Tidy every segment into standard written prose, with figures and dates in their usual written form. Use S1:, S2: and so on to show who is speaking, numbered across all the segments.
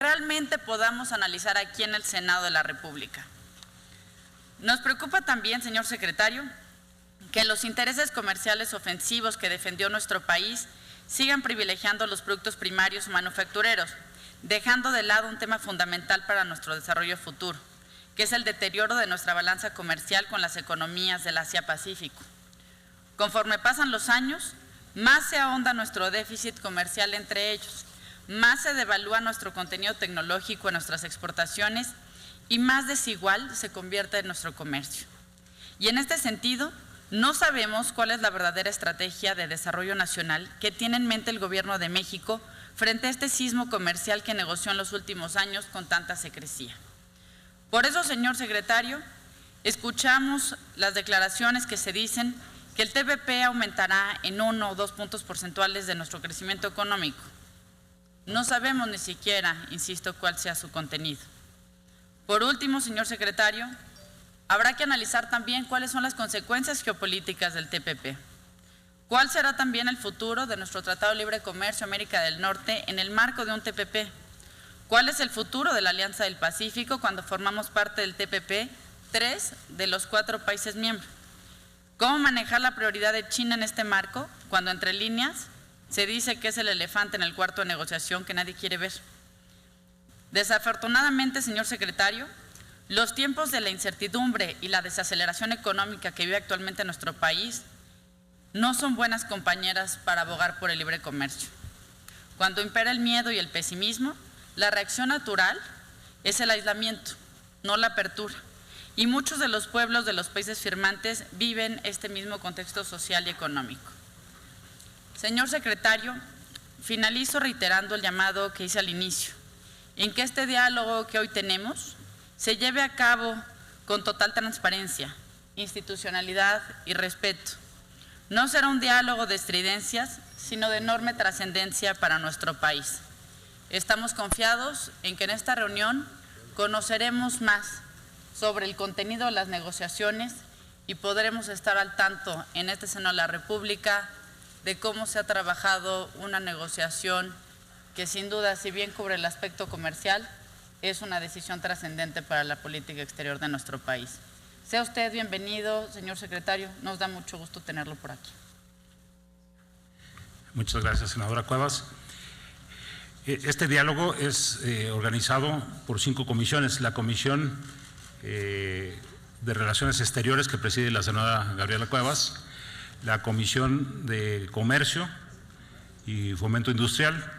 S1: realmente podamos analizar aquí en el Senado de la República. Nos preocupa también, señor secretario, que los intereses comerciales ofensivos que defendió nuestro país sigan privilegiando los productos primarios o manufactureros, dejando de lado un tema fundamental para nuestro desarrollo futuro, que es el deterioro de nuestra balanza comercial con las economías del Asia-Pacífico. Conforme pasan los años, más se ahonda nuestro déficit comercial entre ellos, más se devalúa nuestro contenido tecnológico en nuestras exportaciones y más desigual se convierte en nuestro comercio. Y en este sentido, no sabemos cuál es la verdadera estrategia de desarrollo nacional que tiene en mente el Gobierno de México frente a este sismo comercial que negoció en los últimos años con tanta secrecía. Por eso, señor secretario, escuchamos las declaraciones que se dicen que el TPP aumentará en 1 o 2 puntos porcentuales de nuestro crecimiento económico. No sabemos ni siquiera, insisto, cuál sea su contenido. Por último, señor secretario, habrá que analizar también cuáles son las consecuencias geopolíticas del TPP. ¿Cuál será también el futuro de nuestro Tratado de Libre Comercio América del Norte en el marco de un TPP? ¿Cuál es el futuro de la Alianza del Pacífico cuando formamos parte del TPP 3 de los 4 países miembros? ¿Cómo manejar la prioridad de China en este marco cuando entre líneas se dice que es el elefante en el cuarto de negociación que nadie quiere ver? Desafortunadamente, señor secretario, los tiempos de la incertidumbre y la desaceleración económica que vive actualmente nuestro país no son buenas compañeras para abogar por el libre comercio. Cuando impera el miedo y el pesimismo, la reacción natural es el aislamiento, no la apertura. Y muchos de los pueblos de los países firmantes viven este mismo contexto social y económico. Señor secretario, finalizo reiterando el llamado que hice al inicio, en que este diálogo que hoy tenemos se lleve a cabo con total transparencia, institucionalidad y respeto. No será un diálogo de estridencias, sino de enorme trascendencia para nuestro país. Estamos confiados en que en esta reunión conoceremos más sobre el contenido de las negociaciones y podremos estar al tanto en este Senado de la República de cómo se ha trabajado una negociación que sin duda, si bien cubre el aspecto comercial, es una decisión trascendente para la política exterior de nuestro país. Sea usted bienvenido, señor secretario, nos da mucho gusto tenerlo por aquí.
S2: Muchas gracias, senadora Cuevas. Este diálogo es organizado por 5 comisiones. La Comisión de Relaciones Exteriores, que preside la senadora Gabriela Cuevas, la Comisión de Comercio y Fomento Industrial,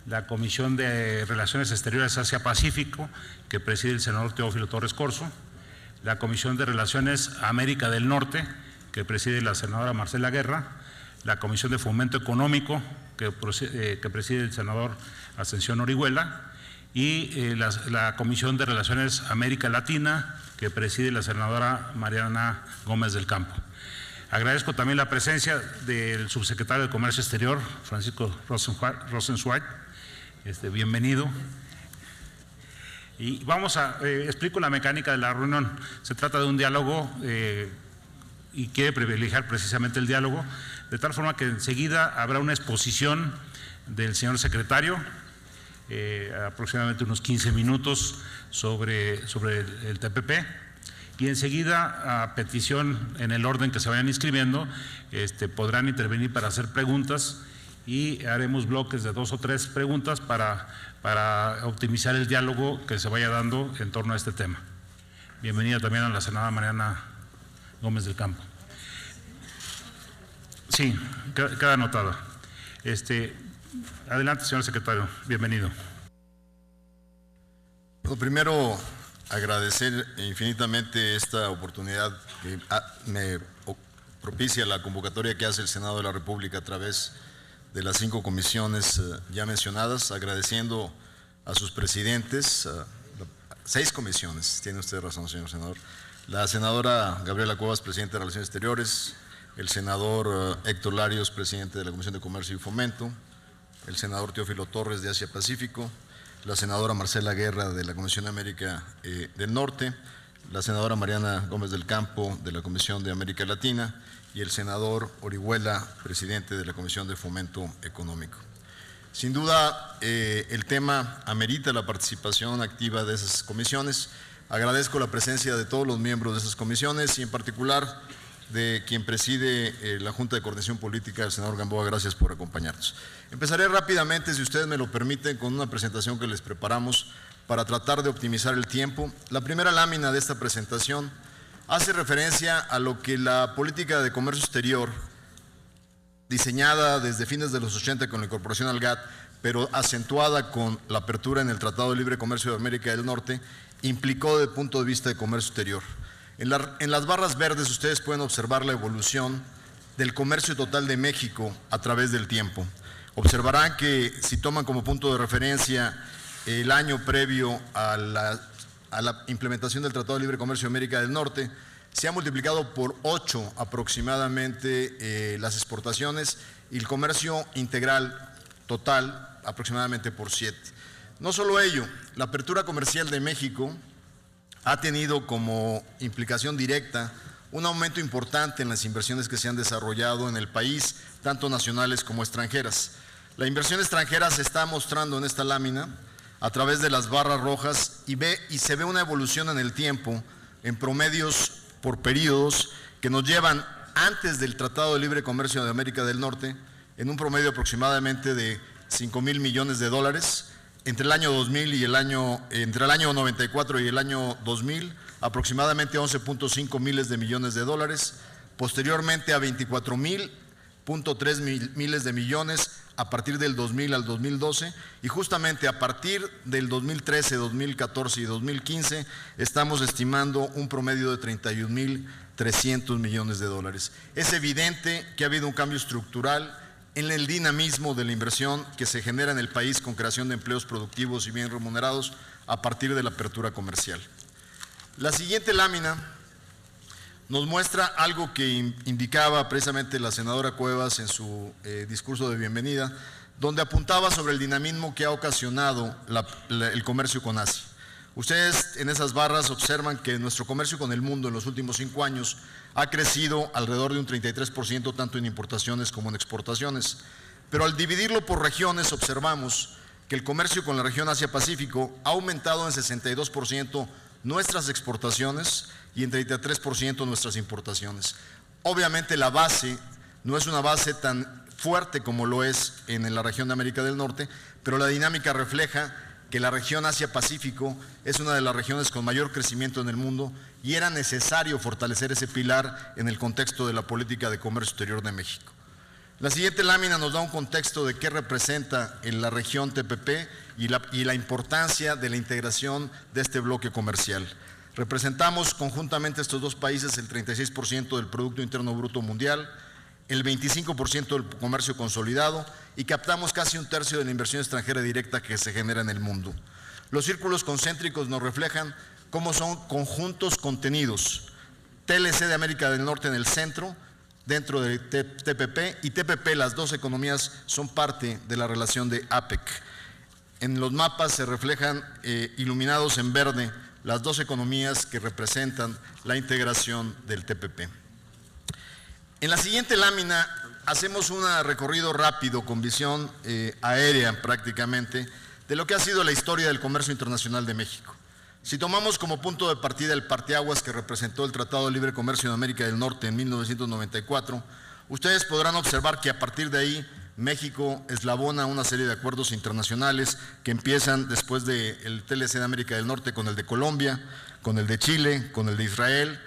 S2: la Comisión de Relaciones Exteriores Asia-Pacífico, que preside el senador Teófilo Torres Corzo, la Comisión de Relaciones América del Norte, que preside la senadora Marcela Guerra, la Comisión de Fomento Económico, que preside el senador Ascensión Orihuela, y la Comisión de Relaciones América Latina, que preside la senadora Mariana Gómez del Campo. Agradezco también la presencia del subsecretario de Comercio Exterior, Francisco Rosenzweig. Bienvenido. Y explico la mecánica de la reunión. Se trata de un diálogo y quiere privilegiar precisamente el diálogo, de tal forma que enseguida habrá una exposición del señor secretario, aproximadamente unos 15 minutos sobre el TPP, y enseguida, a petición en el orden que se vayan inscribiendo, podrán intervenir para hacer preguntas y haremos bloques de 2 o 3 preguntas para optimizar el diálogo que se vaya dando en torno a este tema. Bienvenida también a la senadora Mariana Gómez del Campo. Sí, queda anotada. Adelante, señor secretario, bienvenido.
S3: Lo primero, agradecer infinitamente esta oportunidad que me propicia la convocatoria que hace el Senado de la República a través de las 5 comisiones ya mencionadas, agradeciendo a sus presidentes, 6 comisiones, tiene usted razón, señor senador, la senadora Gabriela Cuevas, presidente de Relaciones Exteriores, el senador Héctor Larios, presidente de la Comisión de Comercio y Fomento, el senador Teófilo Torres de Asia Pacífico, la senadora Marcela Guerra de la Comisión de América del Norte, la senadora Mariana Gómez del Campo de la Comisión de América Latina y el senador Orihuela, presidente de la Comisión de Fomento Económico. Sin duda, el tema amerita la participación activa de esas comisiones. Agradezco la presencia de todos los miembros de esas comisiones y en particular de quien preside la Junta de Coordinación Política, el senador Gamboa. Gracias por acompañarnos. Empezaré rápidamente, si ustedes me lo permiten, con una presentación que les preparamos para tratar de optimizar el tiempo. La primera lámina de esta presentación hace referencia a lo que la política de comercio exterior, diseñada desde fines de los 80 con la incorporación al GATT, pero acentuada con la apertura en el Tratado de Libre Comercio de América del Norte, implicó desde el punto de vista de comercio exterior. En las barras verdes ustedes pueden observar la evolución del comercio total de México a través del tiempo. Observarán que si toman como punto de referencia el año previo a la implementación del Tratado de Libre Comercio de América del Norte, se ha multiplicado por 8 aproximadamente las exportaciones y el comercio integral total aproximadamente por 7. No solo ello, la apertura comercial de México ha tenido como implicación directa un aumento importante en las inversiones que se han desarrollado en el país, tanto nacionales como extranjeras. La inversión extranjera se está mostrando en esta lámina a través de las barras rojas y se ve una evolución en el tiempo, en promedios por periodos que nos llevan antes del Tratado de Libre Comercio de América del Norte en un promedio aproximadamente de 5,000 millones de dólares. Entre el año 2000 y entre el año 94 y el año 2000, aproximadamente 11.5 miles de millones de dólares. Posteriormente a 24.3 miles de millones a partir del 2000 al 2012. Y justamente a partir del 2013, 2014 y 2015 estamos estimando un promedio de 31.300 millones de dólares. Es evidente que ha habido un cambio estructural en el dinamismo de la inversión que se genera en el país con creación de empleos productivos y bien remunerados a partir de la apertura comercial. La siguiente lámina nos muestra algo que indicaba precisamente la senadora Cuevas en su discurso de bienvenida, donde apuntaba sobre el dinamismo que ha ocasionado el comercio con Asia. Ustedes en esas barras observan que nuestro comercio con el mundo en los últimos 5 años ha crecido alrededor de un 33% tanto en importaciones como en exportaciones. Pero al dividirlo por regiones observamos que el comercio con la región Asia-Pacífico ha aumentado en 62% nuestras exportaciones y en 33% nuestras importaciones. Obviamente la base no es una base tan fuerte como lo es en la región de América del Norte, pero la dinámica refleja que la región Asia-Pacífico es una de las regiones con mayor crecimiento en el mundo y era necesario fortalecer ese pilar en el contexto de la política de comercio exterior de México. La siguiente lámina nos da un contexto de qué representa en la región TPP y la importancia de la integración de este bloque comercial. Representamos conjuntamente estos dos países el 36% del Producto Interno Bruto Mundial, el 25% del comercio consolidado y captamos casi 1/3 de la inversión extranjera directa que se genera en el mundo. Los círculos concéntricos nos reflejan cómo son conjuntos contenidos. TLC de América del Norte en el centro, dentro de TPP, y TPP, las dos economías, son parte de la relación de APEC. En los mapas se reflejan iluminados en verde las dos economías que representan la integración del TPP. En la siguiente lámina hacemos un recorrido rápido con visión aérea prácticamente de lo que ha sido la historia del comercio internacional de México. Si tomamos como punto de partida el parteaguas que representó el Tratado de Libre Comercio de América del Norte en 1994, ustedes podrán observar que a partir de ahí México eslabona una serie de acuerdos internacionales que empiezan después del TLC de América del Norte con el de Colombia, con el de Chile, con el de Israel,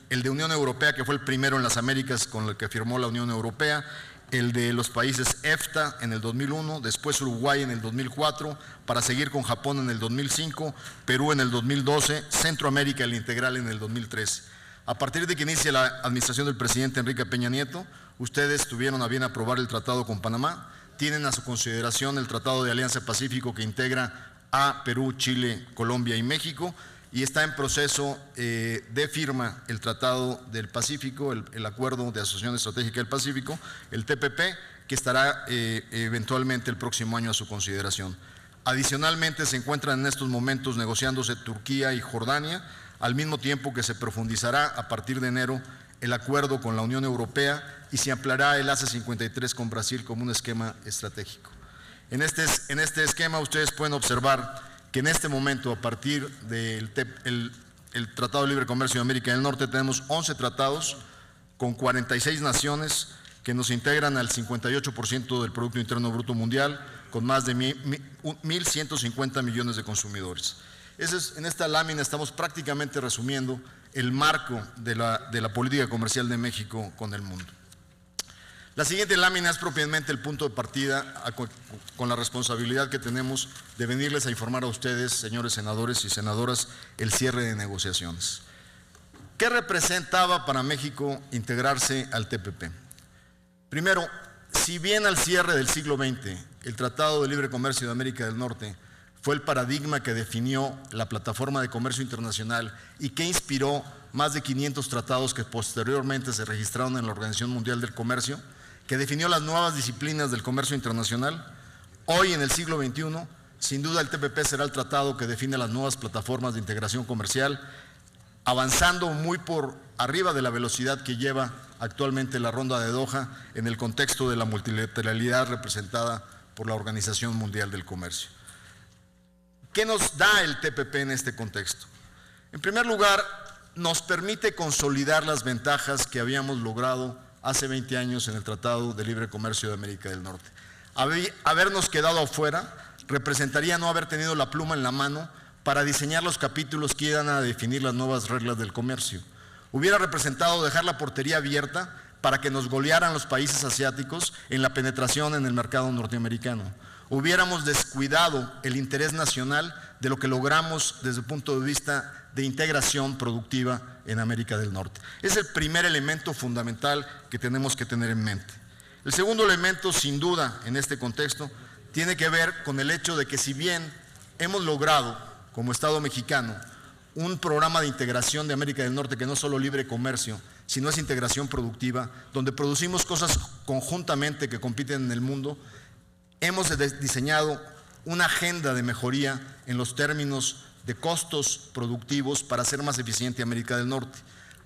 S3: el de Unión Europea, que fue el primero en las Américas con el que firmó la Unión Europea, el de los países EFTA en el 2001, después Uruguay en el 2004, para seguir con Japón en el 2005, Perú en el 2012, Centroamérica el integral en el 2013. A partir de que inicia la administración del presidente Enrique Peña Nieto, ustedes tuvieron a bien aprobar el tratado con Panamá, tienen a su consideración el Tratado de Alianza Pacífico que integra a Perú, Chile, Colombia y México, y está en proceso de firma el Tratado del Pacífico, el Acuerdo de Asociación Estratégica del Pacífico, el TPP, que estará eventualmente el próximo año a su consideración. Adicionalmente se encuentran en estos momentos negociándose Turquía y Jordania, al mismo tiempo que se profundizará a partir de enero el acuerdo con la Unión Europea y se ampliará el ACE 53 con Brasil como un esquema estratégico. En este esquema ustedes pueden observar que en este momento, a partir del el Tratado de Libre Comercio de América del Norte, tenemos 11 tratados con 46 naciones que nos integran al 58% del Producto Interno Bruto Mundial, con más de 1.150 millones de consumidores. En esta lámina estamos prácticamente resumiendo el marco de la política comercial de México con el mundo. La siguiente lámina es propiamente el punto de partida con la responsabilidad que tenemos de venirles a informar a ustedes, señores senadores y senadoras, el cierre de negociaciones. ¿Qué representaba para México integrarse al TPP? Primero, si bien al cierre del siglo XX, el Tratado de Libre Comercio de América del Norte fue el paradigma que definió la plataforma de comercio internacional y que inspiró más de 500 tratados que posteriormente se registraron en la Organización Mundial del Comercio, que definió las nuevas disciplinas del comercio internacional, hoy en el siglo XXI, sin duda el TPP será el tratado que define las nuevas plataformas de integración comercial, avanzando muy por arriba de la velocidad que lleva actualmente la Ronda de Doha en el contexto de la multilateralidad representada por la Organización Mundial del Comercio. ¿Qué nos da el TPP en este contexto? En primer lugar, nos permite consolidar las ventajas que habíamos logrado hace 20 años en el Tratado de Libre Comercio de América del Norte. Habernos quedado afuera representaría no haber tenido la pluma en la mano para diseñar los capítulos que iban a definir las nuevas reglas del comercio. Hubiera representado dejar la portería abierta para que nos golearan los países asiáticos en la penetración en el mercado norteamericano. Hubiéramos descuidado el interés nacional de lo que logramos desde el punto de vista de integración productiva en América del Norte. Es el primer elemento fundamental que tenemos que tener en mente. El segundo elemento, sin duda, en este contexto, tiene que ver con el hecho de que si bien hemos logrado, como Estado mexicano, un programa de integración de América del Norte que no es solo libre comercio, sino es integración productiva, donde producimos cosas conjuntamente que compiten en el mundo, hemos diseñado una agenda de mejoría en los términos de costos productivos para hacer más eficiente América del Norte.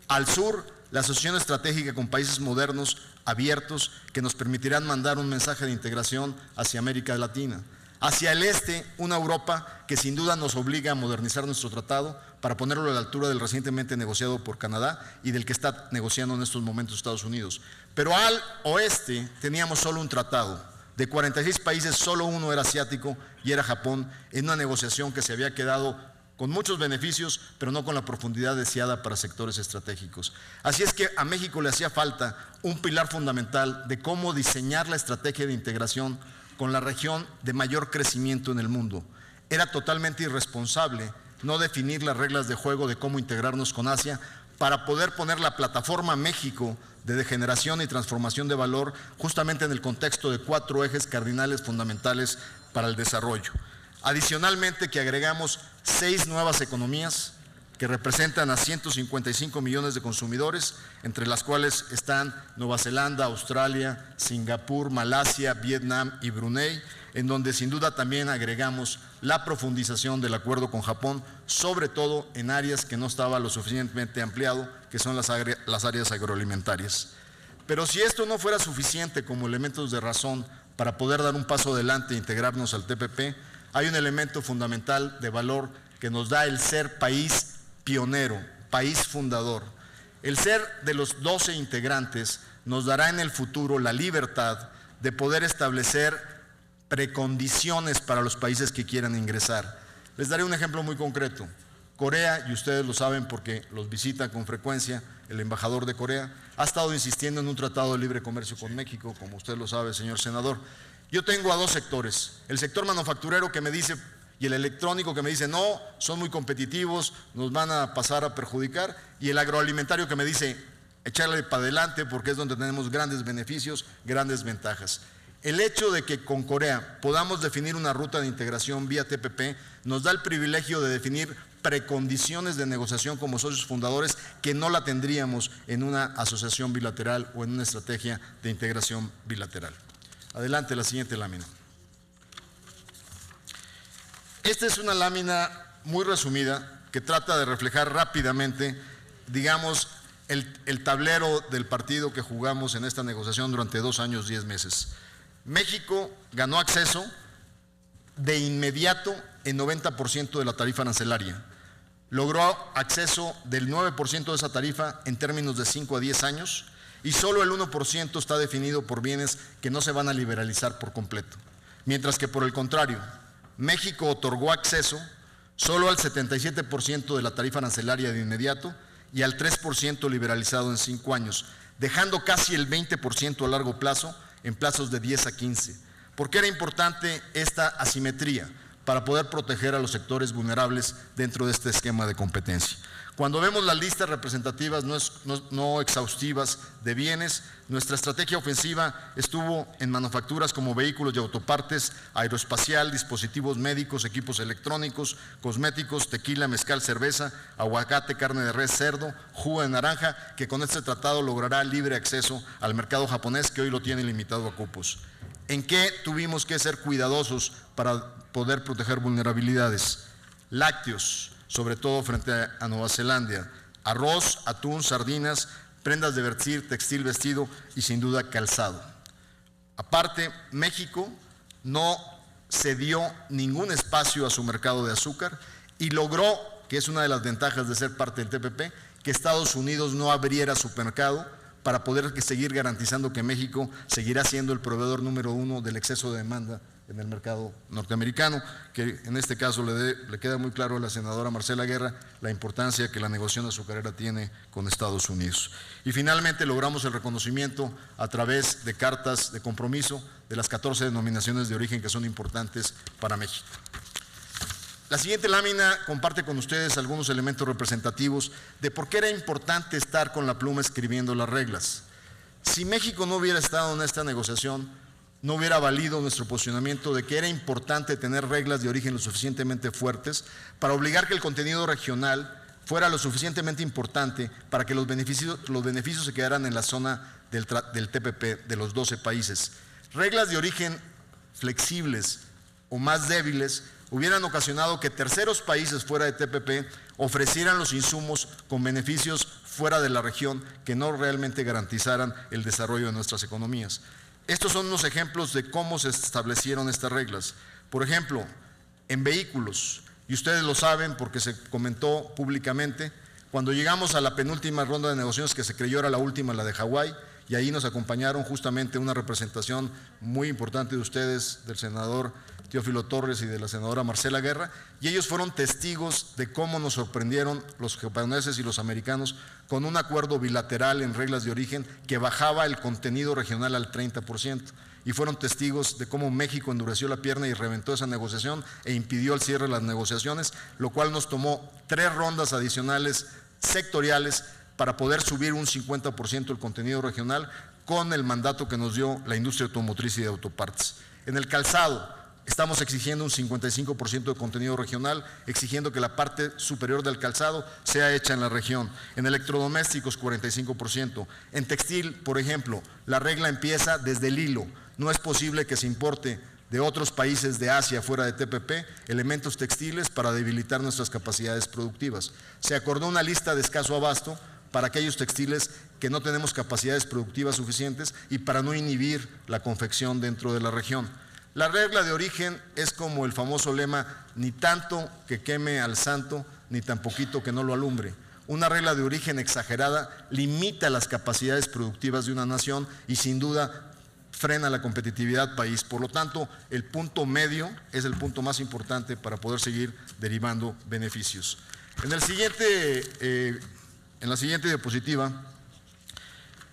S3: Al sur, la asociación estratégica con países modernos, abiertos, que nos permitirán mandar un mensaje de integración hacia América Latina. Hacia el este, una Europa que sin duda nos obliga a modernizar nuestro tratado para ponerlo a la altura del recientemente negociado por Canadá y del que está negociando en estos momentos Estados Unidos. Pero al oeste teníamos solo un tratado. De 46 países, solo uno era asiático y era Japón, en una negociación que se había quedado con muchos beneficios, pero no con la profundidad deseada para sectores estratégicos. Así es que a México le hacía falta un pilar fundamental de cómo diseñar la estrategia de integración con la región de mayor crecimiento en el mundo. Era totalmente irresponsable no definir las reglas de juego de cómo integrarnos con Asia para poder poner la plataforma México de generación y transformación de valor justamente en el contexto de 4 ejes cardinales fundamentales para el desarrollo. Adicionalmente, que agregamos 6 nuevas economías que representan a 155 millones de consumidores, entre las cuales están Nueva Zelanda, Australia, Singapur, Malasia, Vietnam y Brunei, en donde sin duda también agregamos la profundización del acuerdo con Japón, sobre todo en áreas que no estaba lo suficientemente ampliado, que son las áreas agroalimentarias. Pero si esto no fuera suficiente como elementos de razón para poder dar un paso adelante e integrarnos al TPP, hay un elemento fundamental de valor que nos da el ser país pionero, país fundador. El ser de los 12 integrantes nos dará en el futuro la libertad de poder establecer precondiciones para los países que quieran ingresar. Les daré un ejemplo muy concreto. Corea, y ustedes lo saben porque los visita con frecuencia, el embajador de Corea, ha estado insistiendo en un tratado de libre comercio con México, como usted lo sabe, señor senador. Yo tengo a 2 sectores, el sector manufacturero que me dice, y el electrónico que me dice, no, son muy competitivos, nos van a pasar a perjudicar, y el agroalimentario que me dice, echarle para adelante porque es donde tenemos grandes beneficios, grandes ventajas. El hecho de que con Corea podamos definir una ruta de integración vía TPP nos da el privilegio de definir precondiciones de negociación como socios fundadores que no la tendríamos en una asociación bilateral o en una estrategia de integración bilateral. Adelante, la siguiente lámina. Esta es una lámina muy resumida que trata de reflejar rápidamente, digamos, el tablero del partido que jugamos en esta negociación durante 2 años, 10 meses. México ganó acceso de inmediato el 90% de la tarifa arancelaria. Logró acceso del 9% de esa tarifa en términos de 5 a 10 años y solo el 1% está definido por bienes que no se van a liberalizar por completo. Mientras que por el contrario, México otorgó acceso solo al 77% de la tarifa arancelaria de inmediato y al 3% liberalizado en 5 años, dejando casi el 20% a largo plazo en plazos de 10 a 15. ¿Por qué era importante esta asimetría? Para poder proteger a los sectores vulnerables dentro de este esquema de competencia. Cuando vemos las listas representativas no exhaustivas de bienes, nuestra estrategia ofensiva estuvo en manufacturas como vehículos y autopartes, aeroespacial, dispositivos médicos, equipos electrónicos, cosméticos, tequila, mezcal, cerveza, aguacate, carne de res, cerdo, jugo de naranja, que con este tratado logrará libre acceso al mercado japonés, que hoy lo tiene limitado a cupos. ¿En qué tuvimos que ser cuidadosos para poder proteger vulnerabilidades? Lácteos, sobre todo frente a Nueva Zelanda, arroz, atún, sardinas, prendas de vestir, textil, vestido y sin duda calzado. Aparte, México no cedió ningún espacio a su mercado de azúcar y logró, que es una de las ventajas de ser parte del TPP, que Estados Unidos no abriera su mercado para poder seguir garantizando que México seguirá siendo el proveedor número 1 del exceso de demanda en el mercado norteamericano, que en este caso le queda muy claro a la senadora Marcela Guerra la importancia que la negociación azucarera tiene con Estados Unidos. Y finalmente logramos el reconocimiento a través de cartas de compromiso de las 14 denominaciones de origen que son importantes para México. La siguiente lámina comparte con ustedes algunos elementos representativos de por qué era importante estar con la pluma escribiendo las reglas. Si México no hubiera estado en esta negociación, no hubiera valido nuestro posicionamiento de que era importante tener reglas de origen lo suficientemente fuertes para obligar que el contenido regional fuera lo suficientemente importante para que los beneficios se quedaran en la zona del TPP de los 12 países. Reglas de origen flexibles o más débiles hubieran ocasionado que terceros países fuera de TPP ofrecieran los insumos con beneficios fuera de la región que no realmente garantizaran el desarrollo de nuestras economías. Estos son unos ejemplos de cómo se establecieron estas reglas. Por ejemplo, en vehículos, y ustedes lo saben porque se comentó públicamente, cuando llegamos a la penúltima ronda de negociaciones que se creyó era la última, la de Hawái, y ahí nos acompañaron justamente una representación muy importante de ustedes, del senador Teófilo Torres y de la senadora Marcela Guerra, y ellos fueron testigos de cómo nos sorprendieron los japoneses y los americanos con un acuerdo bilateral en reglas de origen que bajaba el contenido regional al 30%, y fueron testigos de cómo México endureció la pierna y reventó esa negociación e impidió el cierre de las negociaciones, lo cual nos tomó 3 rondas adicionales sectoriales para poder subir un 50% el contenido regional con el mandato que nos dio la industria automotriz y de autopartes. En el calzado, estamos exigiendo un 55% de contenido regional, exigiendo que la parte superior del calzado sea hecha en la región. En electrodomésticos, 45%. En textil, por ejemplo, la regla empieza desde el hilo. No es posible que se importe de otros países de Asia fuera de TPP elementos textiles para debilitar nuestras capacidades productivas. Se acordó una lista de escaso abasto para aquellos textiles que no tenemos capacidades productivas suficientes y para no inhibir la confección dentro de la región. La regla de origen es como el famoso lema, ni tanto que queme al santo, ni tan poquito que no lo alumbre. Una regla de origen exagerada limita las capacidades productivas de una nación y sin duda frena la competitividad país. Por lo tanto, el punto medio es el punto más importante para poder seguir derivando beneficios. En la siguiente diapositiva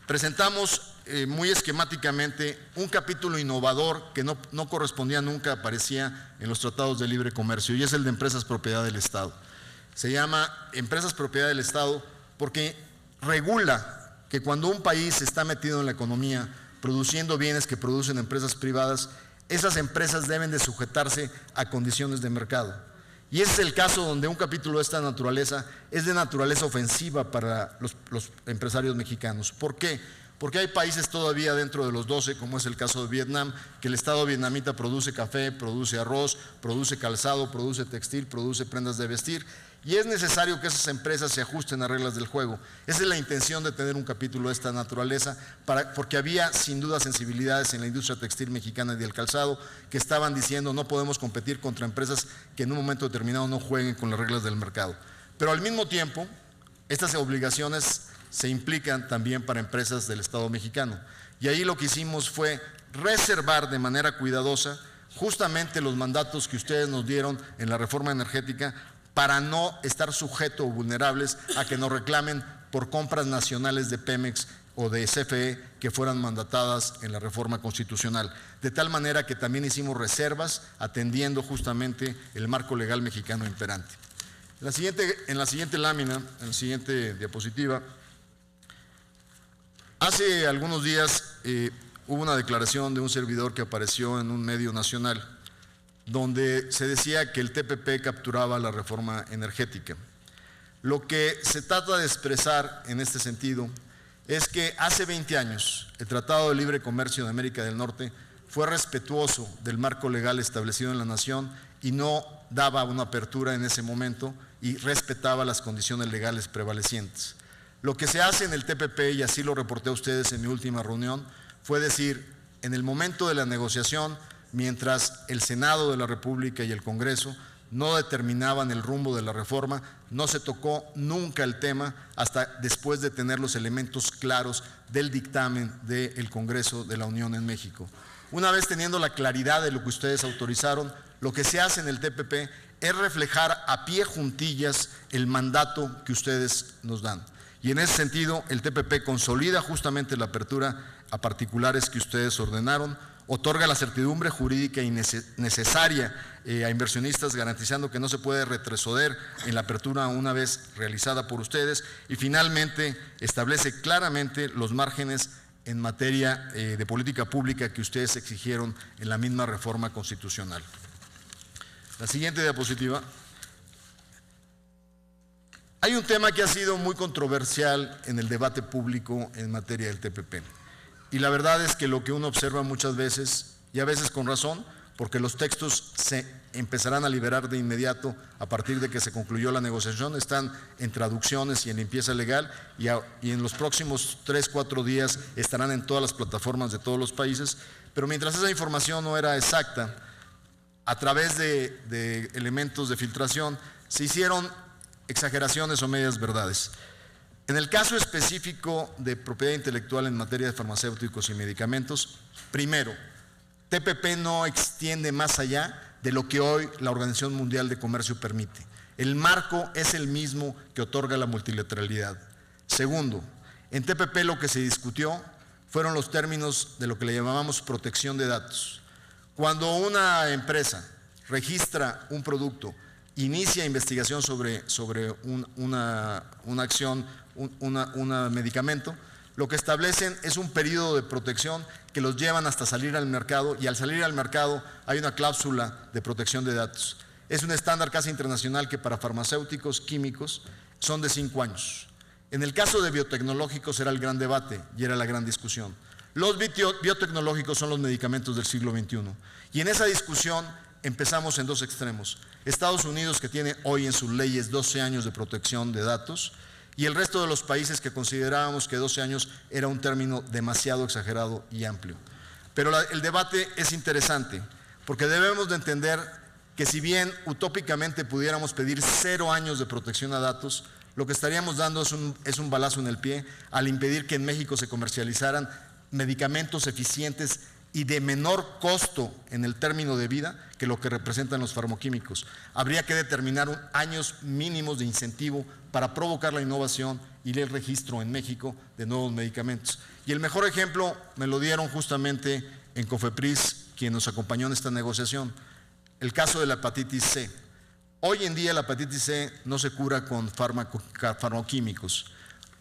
S3: presentamos muy esquemáticamente un capítulo innovador que no correspondía nunca, aparecía en los tratados de libre comercio, y es el de empresas propiedad del Estado. Se llama empresas propiedad del Estado porque regula que cuando un país está metido en la economía produciendo bienes que producen empresas privadas, esas empresas deben de sujetarse a condiciones de mercado. Y ese es el caso donde un capítulo de esta naturaleza es de naturaleza ofensiva para los empresarios mexicanos. ¿Por qué? porque hay países todavía dentro de los 12, como es el caso de Vietnam, que el Estado vietnamita produce café, produce arroz, produce calzado, produce textil, produce prendas de vestir, y es necesario que esas empresas se ajusten a reglas del juego. Esa es la intención de tener un capítulo de esta naturaleza, porque había sin duda sensibilidades en la industria textil mexicana y del calzado que estaban diciendo no podemos competir contra empresas que en un momento determinado no jueguen con las reglas del mercado. Pero al mismo tiempo, estas obligaciones se implican también para empresas del Estado mexicano. Y ahí lo que hicimos fue reservar de manera cuidadosa justamente los mandatos que ustedes nos dieron en la reforma energética para no estar sujetos o vulnerables a que nos reclamen por compras nacionales de Pemex o de CFE que fueran mandatadas en la reforma constitucional. De tal manera que también hicimos reservas atendiendo justamente el marco legal mexicano imperante. En la siguiente lámina, en la siguiente diapositiva, hace algunos días hubo una declaración de un servidor que apareció en un medio nacional donde se decía que el TPP capturaba la reforma energética. Lo que se trata de expresar en este sentido es que hace 20 años el Tratado de Libre Comercio de América del Norte fue respetuoso del marco legal establecido en la nación y no daba una apertura en ese momento y respetaba las condiciones legales prevalecientes. Lo que se hace en el TPP, y así lo reporté a ustedes en mi última reunión, fue decir, en el momento de la negociación, mientras el Senado de la República y el Congreso no determinaban el rumbo de la reforma, no se tocó nunca el tema hasta después de tener los elementos claros del dictamen del Congreso de la Unión en México. Una vez teniendo la claridad de lo que ustedes autorizaron, lo que se hace en el TPP es reflejar a pie juntillas el mandato que ustedes nos dan. Y en ese sentido, el TPP consolida justamente la apertura a particulares que ustedes ordenaron, otorga la certidumbre jurídica y necesaria a inversionistas, garantizando que no se puede retroceder en la apertura una vez realizada por ustedes, y finalmente establece claramente los márgenes en materia de política pública que ustedes exigieron en la misma reforma constitucional. La siguiente diapositiva. Hay un tema que ha sido muy controversial en el debate público en materia del TPP. Y la verdad es que lo que uno observa muchas veces, y a veces con razón, porque los textos se empezarán a liberar de inmediato a partir de que se concluyó la negociación, están en traducciones y en limpieza legal, y en los próximos 3-4 días estarán en todas las plataformas de todos los países, pero mientras esa información no era exacta, a través de elementos de filtración, se hicieron exageraciones o medias verdades. En el caso específico de propiedad intelectual en materia de farmacéuticos y medicamentos, primero, TPP no extiende más allá de lo que hoy la Organización Mundial de Comercio permite. El marco es el mismo que otorga la multilateralidad. Segundo, en TPP lo que se discutió fueron los términos de lo que le llamábamos protección de datos. Cuando una empresa registra un producto, inicia investigación sobre una acción, un medicamento, lo que establecen es un periodo de protección que los llevan hasta salir al mercado, y al salir al mercado hay una cláusula de protección de datos. Es un estándar casi internacional que para farmacéuticos, químicos, son de 5 años. En el caso de biotecnológicos era el gran debate y era la gran discusión. Los biotecnológicos son los medicamentos del siglo XXI, y en esa discusión empezamos en dos extremos. Estados Unidos, que tiene hoy en sus leyes 12 años de protección de datos, y el resto de los países que considerábamos que 12 años era un término demasiado exagerado y amplio. Pero el debate es interesante, porque debemos de entender que si bien utópicamente pudiéramos pedir 0 años de protección a datos, lo que estaríamos dando es un balazo en el pie al impedir que en México se comercializaran medicamentos eficientes y de menor costo en el término de vida que lo que representan los farmacoquímicos. Habría que determinar años mínimos de incentivo para provocar la innovación y el registro en México de nuevos medicamentos. Y el mejor ejemplo me lo dieron justamente en COFEPRIS, quien nos acompañó en esta negociación, el caso de la hepatitis C. Hoy en día la hepatitis C no se cura con farmacoquímicos.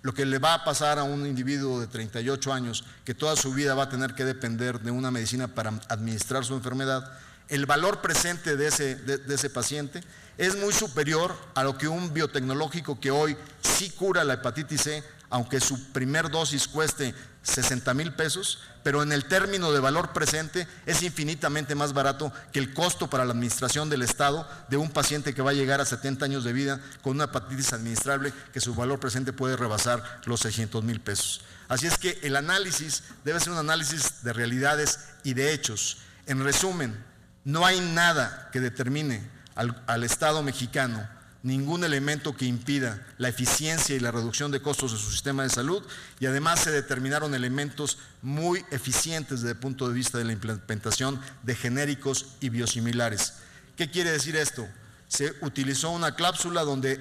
S3: Lo que le va a pasar a un individuo de 38 años que toda su vida va a tener que depender de una medicina para administrar su enfermedad, el valor presente de ese paciente es muy superior a lo que un biotecnológico que hoy sí cura la hepatitis C aunque su primer dosis cueste 60,000 pesos, pero en el término de valor presente es infinitamente más barato que el costo para la administración del Estado de un paciente que va a llegar a 70 años de vida con una hepatitis administrable que su valor presente puede rebasar los 600,000 pesos. Así es que el análisis debe ser un análisis de realidades y de hechos. En resumen, no hay nada que determine al Estado mexicano, ningún elemento que impida la eficiencia y la reducción de costos de su sistema de salud, y además se determinaron elementos muy eficientes desde el punto de vista de la implementación de genéricos y biosimilares. ¿Qué quiere decir esto? Se utilizó una cláusula donde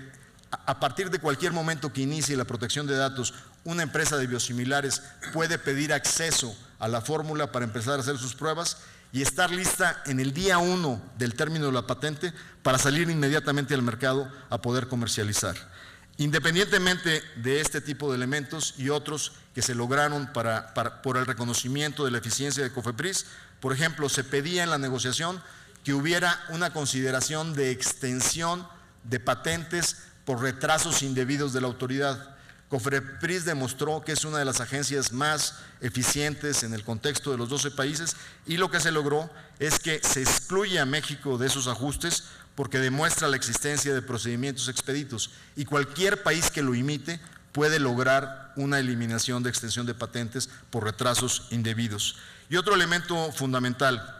S3: a partir de cualquier momento que inicie la protección de datos, una empresa de biosimilares puede pedir acceso a la fórmula para empezar a hacer sus pruebas y estar lista en el día 1 del término de la patente para salir inmediatamente al mercado a poder comercializar. Independientemente de este tipo de elementos y otros que se lograron por el reconocimiento de la eficiencia de COFEPRIS, por ejemplo, se pedía en la negociación que hubiera una consideración de extensión de patentes por retrasos indebidos de la autoridad. COFEPRIS demostró que es una de las agencias más eficientes en el contexto de los 12 países y lo que se logró es que se excluye a México de esos ajustes porque demuestra la existencia de procedimientos expeditos y cualquier país que lo imite puede lograr una eliminación de extensión de patentes por retrasos indebidos. Y otro elemento fundamental,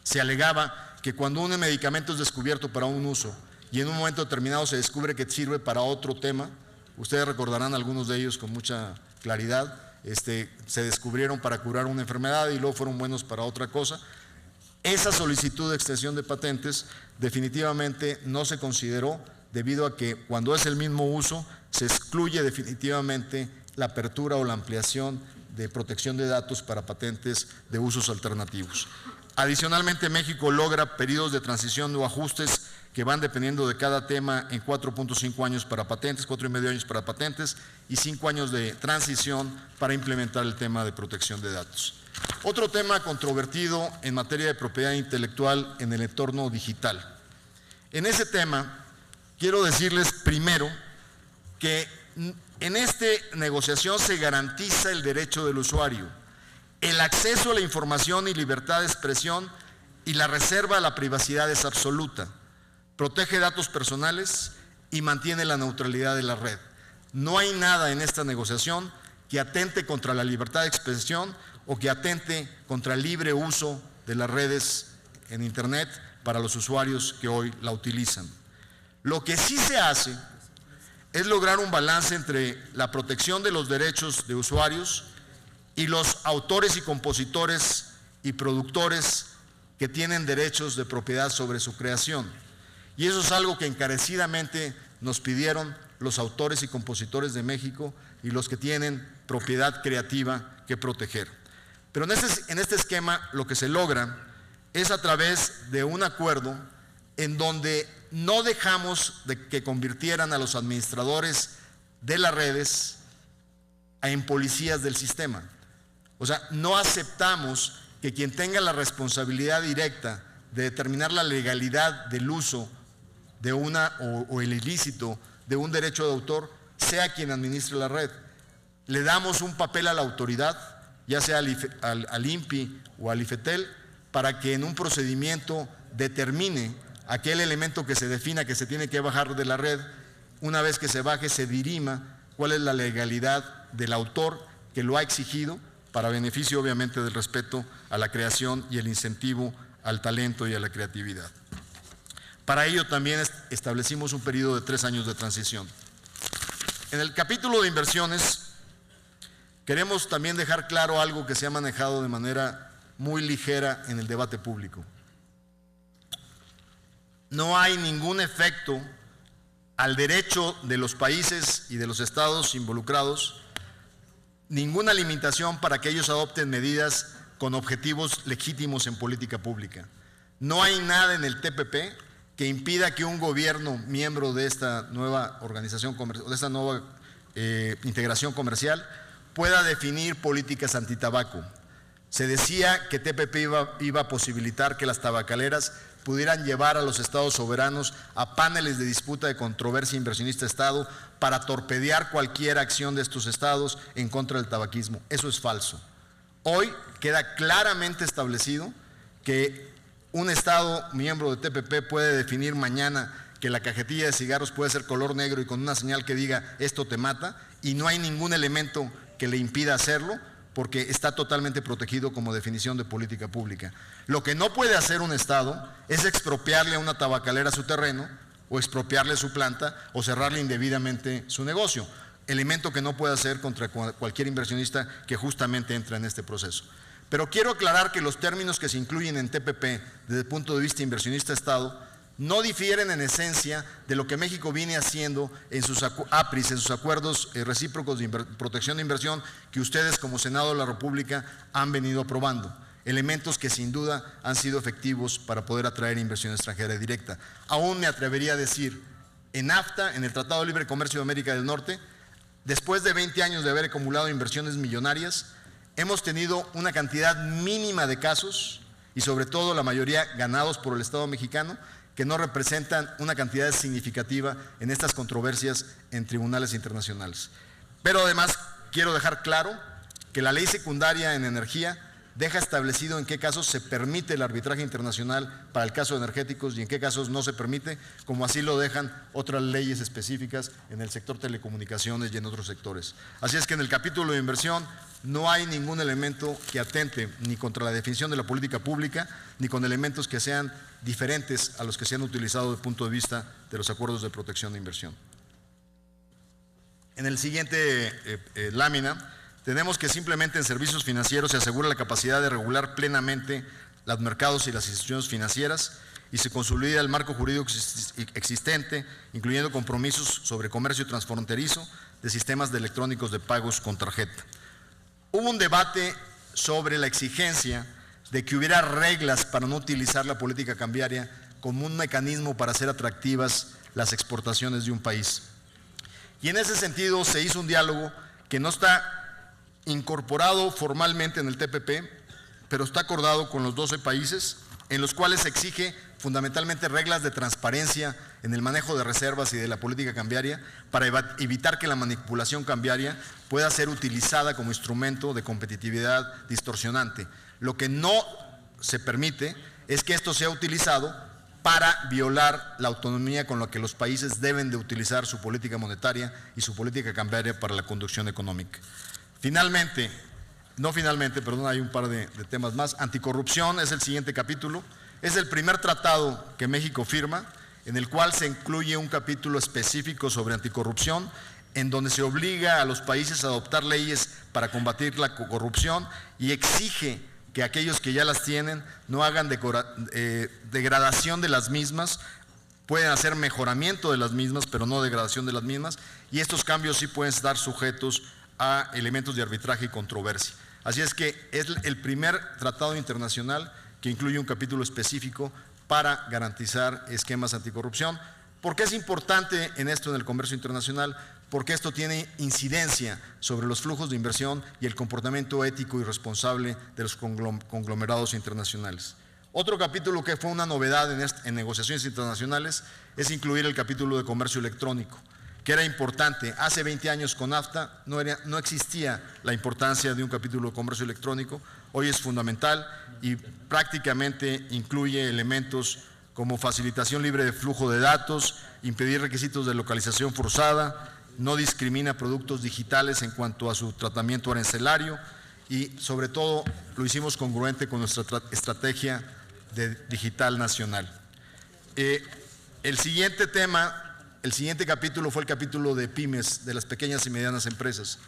S3: se alegaba que cuando un medicamento es descubierto para un uso y en un momento determinado se descubre que sirve para otro tema, ustedes recordarán algunos de ellos con mucha claridad, se descubrieron para curar una enfermedad y luego fueron buenos para otra cosa. Esa solicitud de extensión de patentes definitivamente no se consideró debido a que cuando es el mismo uso se excluye definitivamente la apertura o la ampliación de protección de datos para patentes de usos alternativos. Adicionalmente, México logra periodos de transición o ajustes que van dependiendo de cada tema en 4.5 años para patentes, 4,5 años para patentes y 5 años de transición para implementar el tema de protección de datos. Otro tema controvertido en materia de propiedad intelectual en el entorno digital. En ese tema, quiero decirles primero que en esta negociación se garantiza el derecho del usuario, el acceso a la información y libertad de expresión y la reserva a la privacidad es absoluta. Protege datos personales y mantiene la neutralidad de la red. No hay nada en esta negociación que atente contra la libertad de expresión o que atente contra el libre uso de las redes en Internet para los usuarios que hoy la utilizan. Lo que sí se hace es lograr un balance entre la protección de los derechos de usuarios y los autores y compositores y productores que tienen derechos de propiedad sobre su creación. Y eso es algo que encarecidamente nos pidieron los autores y compositores de México y los que tienen propiedad creativa que proteger. Pero en este esquema lo que se logra es a través de un acuerdo en donde no dejamos de que convirtieran a los administradores de las redes en policías del sistema. O sea, no aceptamos que quien tenga la responsabilidad directa de determinar la legalidad del uso de o el ilícito de un derecho de autor sea quien administre la red. Le damos un papel a la autoridad, ya sea al INPI o al IFETEL, para que en un procedimiento determine aquel elemento que se defina que se tiene que bajar de la red. Una vez que se baje, se dirima cuál es la legalidad del autor que lo ha exigido, para beneficio obviamente del respeto a la creación y el incentivo al talento y a la creatividad. Para ello también establecimos un periodo de 3 años de transición. En el capítulo de inversiones queremos también dejar claro algo que se ha manejado de manera muy ligera en el debate público. No hay ningún efecto al derecho de los países y de los estados involucrados, ninguna limitación para que ellos adopten medidas con objetivos legítimos en política pública. No hay nada en el TPP que impida que un gobierno miembro de esta nueva organización comercial, de esta nueva integración comercial, pueda definir políticas antitabaco. Se decía que TPP iba a posibilitar que las tabacaleras pudieran llevar a los estados soberanos a paneles de disputa de controversia inversionista-estado para torpedear cualquier acción de estos estados en contra del tabaquismo. Eso es falso. Hoy queda claramente establecido que un estado miembro de TPP puede definir mañana que la cajetilla de cigarros puede ser color negro y con una señal que diga esto te mata, y no hay ningún elemento que le impida hacerlo, porque está totalmente protegido como definición de política pública. Lo que no puede hacer un estado es expropiarle a una tabacalera su terreno, o expropiarle su planta, o cerrarle indebidamente su negocio, elemento que no puede hacer contra cualquier inversionista que justamente entra en este proceso. Pero quiero aclarar que los términos que se incluyen en TPP desde el punto de vista inversionista-estado no difieren en esencia de lo que México viene haciendo en sus APRIs, en sus acuerdos recíprocos de protección de inversión que ustedes como Senado de la República han venido aprobando. Elementos que sin duda han sido efectivos para poder atraer inversión extranjera directa. Aún me atrevería a decir, en NAFTA, en el Tratado de Libre Comercio de América del Norte, después de 20 años de haber acumulado inversiones millonarias, hemos tenido una cantidad mínima de casos, y sobre todo la mayoría ganados por el Estado mexicano, que no representan una cantidad significativa en estas controversias en tribunales internacionales. Pero además quiero dejar claro que la ley secundaria en energía deja establecido en qué casos se permite el arbitraje internacional para el caso de energéticos y en qué casos no se permite, como así lo dejan otras leyes específicas en el sector telecomunicaciones y en otros sectores. Así es que en el capítulo de inversión no hay ningún elemento que atente ni contra la definición de la política pública, ni con elementos que sean diferentes a los que se han utilizado desde el punto de vista de los acuerdos de protección de inversión. En el siguiente lámina, tenemos que simplemente en servicios financieros se asegura la capacidad de regular plenamente los mercados y las instituciones financieras y se consolida el marco jurídico existente, incluyendo compromisos sobre comercio transfronterizo de sistemas de electrónicos de pagos con tarjeta. Hubo un debate sobre la exigencia de que hubiera reglas para no utilizar la política cambiaria como un mecanismo para hacer atractivas las exportaciones de un país. Y en ese sentido se hizo un diálogo que no está incorporado formalmente en el TPP, pero está acordado con los 12 países, en los cuales se exige fundamentalmente reglas de transparencia en el manejo de reservas y de la política cambiaria para evitar que la manipulación cambiaria pueda ser utilizada como instrumento de competitividad distorsionante. Lo que no se permite es que esto sea utilizado para violar la autonomía con la que los países deben de utilizar su política monetaria y su política cambiaria para la conducción económica. Finalmente, hay un par de temas más. Anticorrupción es el siguiente capítulo. Es el primer tratado que México firma, en el cual se incluye un capítulo específico sobre anticorrupción, en donde se obliga a los países a adoptar leyes para combatir la corrupción y exige que aquellos que ya las tienen no hagan degradación de las mismas, pueden hacer mejoramiento de las mismas, pero no degradación de las mismas, y estos cambios sí pueden estar sujetos a elementos de arbitraje y controversia. Así es que es el primer tratado internacional que incluye un capítulo específico para garantizar esquemas anticorrupción. ¿Por qué es importante en esto en el comercio internacional? Porque esto tiene incidencia sobre los flujos de inversión y el comportamiento ético y responsable de los conglomerados internacionales. Otro capítulo que fue una novedad en negociaciones internacionales es incluir el capítulo de comercio electrónico, que era importante. Hace 20 años con NAFTA no existía la importancia de un capítulo de comercio electrónico. Hoy es fundamental y prácticamente incluye elementos como facilitación libre de flujo de datos, impedir requisitos de localización forzada, no discrimina productos digitales en cuanto a su tratamiento arancelario y sobre todo lo hicimos congruente con nuestra estrategia de digital nacional. El siguiente capítulo fue el capítulo de pymes, de las pequeñas y medianas empresas.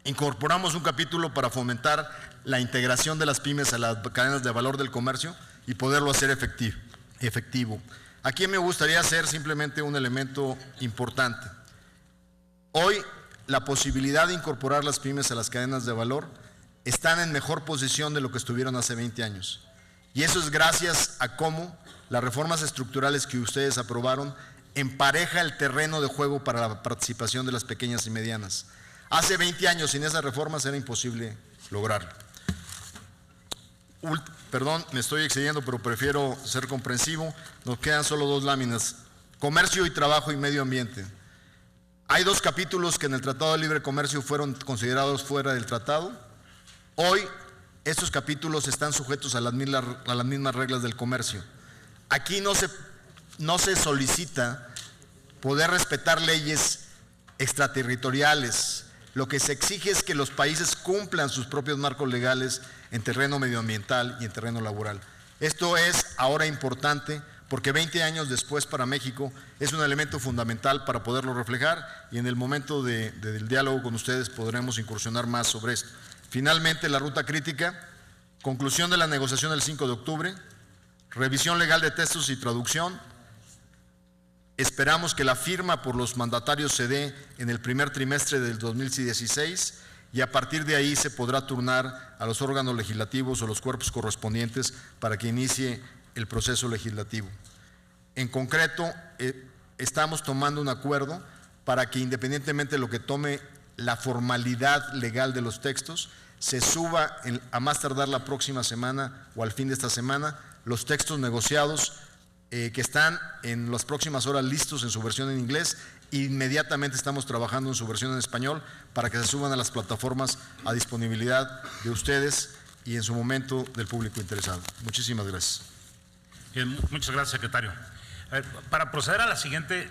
S3: Incorporamos un capítulo para fomentar la integración de las pymes a las cadenas de valor del comercio y poderlo hacer efectivo. Aquí me gustaría hacer simplemente un elemento importante. Hoy la posibilidad de incorporar las pymes a las cadenas de valor están en mejor posición de lo que estuvieron hace 20 años. Y eso es gracias a cómo las reformas estructurales que ustedes aprobaron empareja el terreno de juego para la participación de las pequeñas y medianas. Hace 20 años sin esas reformas era imposible lograrlo. perdón, me estoy excediendo, pero prefiero ser comprensivo. Nos quedan solo 2 láminas. Comercio y trabajo y medio ambiente. Hay 2 capítulos que en el Tratado de Libre Comercio fueron considerados fuera del tratado. Hoy estos capítulos están sujetos a las mismas reglas del comercio. Aquí no se solicita poder respetar leyes extraterritoriales. Lo que se exige es que los países cumplan sus propios marcos legales en terreno medioambiental y en terreno laboral. Esto es ahora importante porque 20 años después para México es un elemento fundamental para poderlo reflejar, y en el momento del diálogo con ustedes podremos incursionar más sobre esto. Finalmente, la ruta crítica, conclusión de la negociación del 5 de octubre, revisión legal de textos y traducción. Esperamos que la firma por los mandatarios se dé en el primer trimestre del 2016, y a partir de ahí se podrá turnar a los órganos legislativos o los cuerpos correspondientes para que inicie el proceso legislativo. En concreto, estamos tomando un acuerdo para que, independientemente de lo que tome la formalidad legal de los textos, se suba a más tardar la próxima semana o al fin de esta semana los textos negociados que están en las próximas horas listos en su versión en inglés. Inmediatamente estamos trabajando en su versión en español para que se suban a las plataformas a disponibilidad de ustedes y en su momento del público interesado. Muchísimas gracias.
S2: Bien, muchas gracias, secretario. Para proceder a la siguiente